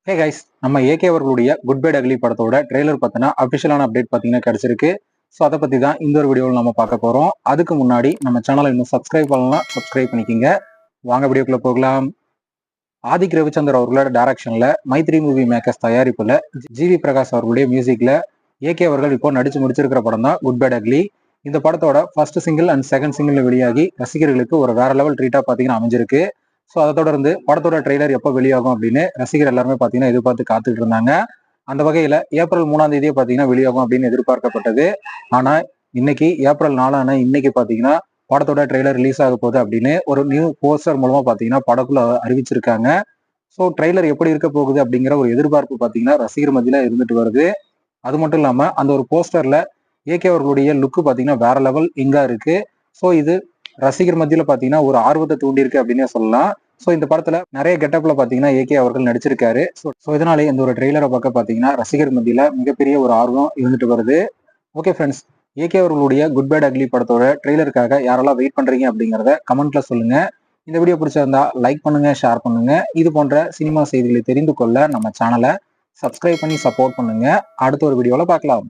Hey guys, நம்ம AK அவர்களுடைய good bye ugly படத்தோட ட்ரெய்லர் பார்த்தீங்கன்னா அஃபிஷியலான அப்டேட் பார்த்தீங்கன்னா கிடைச்சிருக்கு. ஸோ அதை பற்றி தான் இந்த ஒரு வீடியோவில் நம்ம பார்க்க போகிறோம். அதுக்கு முன்னாடி நம்ம சேனலை இன்னும் சப்ஸ்கிரைப் பண்ணலாம், சப்ஸ்கிரைப் பண்ணிக்கிங்க. வாங்க வீடியோக்குள்ள போகலாம். ஆதிக் ரவிச்சந்தர் அவர்களோட டைரக்ஷன்ல மைத்ரி மூவி மேக்கர்ஸ் தயாரிப்புல ஜிவி பிரகாஷ் அவர்களுடைய மியூசிக்ல ஏகே அவர்கள் இப்போ நடிச்சு முடிச்சிருக்கிற படம் தான் குட் பை அக்லி. இந்த படத்தோட first single and second single வெளியாகி ரசிகர்களுக்கு ஒரு வேற லெவல் ட்ரீட்டா பார்த்தீங்கன்னா அமைஞ்சிருக்கு. ஸோ அதை தொடர்ந்து படத்தோட ட்ரெய்லர் எப்போ வெளியாகும் அப்படின்னு ரசிகர் எல்லாருமே பார்த்தீங்கன்னா எதிர்பார்த்து காத்துக்கிட்டு இருந்தாங்க. அந்த வகையில ஏப்ரல் 3ஆம் தேதியே பார்த்தீங்கன்னா வெளியாகும் அப்படின்னு எதிர்பார்க்கப்பட்டது. ஆனா இன்னைக்கு ஏப்ரல் 4 இன்னைக்கு பார்த்தீங்கன்னா படத்தோட ட்ரெய்லர் ரிலீஸ் ஆக போகுது அப்படின்னு ஒரு நியூ போஸ்டர் மூலமா பார்த்தீங்கன்னா படக்குள்ள அறிவிச்சிருக்காங்க. ஸோ ட்ரெய்லர் எப்படி இருக்க போகுது அப்படிங்கிற ஒரு எதிர்பார்ப்பு பார்த்தீங்கன்னா ரசிகர் மத்தியில இருந்துட்டு வருது. அது மட்டும் இல்லாம அந்த ஒரு போஸ்டர்ல ஏகே அவர்களுடைய லுக்கு பார்த்தீங்கன்னா வேற லெவல் இங்கா இருக்கு. ஸோ இது ரசிகர் மத்தியில பாத்தீங்கன்னா ஒரு ஆர்வத்தை தூண்டி இருக்கு அப்படின்னே சொல்லலாம். ஸோ இந்த படத்துல நிறைய கெட்டப்ல பாத்தீங்கன்னா ஏகே அவர்கள் நடிச்சிருக்காரு. ஸோ இதனாலே இந்த ஒரு ட்ரெய்லரை பார்க்க பாத்தீங்கன்னா ரசிகர் மத்தியில மிகப்பெரிய ஒரு ஆர்வம் இருந்துட்டு வருது. ஓகே ஃப்ரெண்ட்ஸ், ஏகே அவர்களுடைய குட் பை அக்லி படத்தோட ட்ரெய்லருக்காக யாரெல்லாம் வெயிட் பண்றீங்க அப்படிங்கிறத கமெண்ட்ல சொல்லுங்க. இந்த வீடியோ பிடிச்சிருந்தா லைக் பண்ணுங்க, ஷேர் பண்ணுங்க. இது போன்ற சினிமா செய்திகளை தெரிந்து கொள்ள நம்ம சேனலை சப்ஸ்கிரைப் பண்ணி சப்போர்ட் பண்ணுங்க. அடுத்த ஒரு வீடியோல பார்க்கலாம்.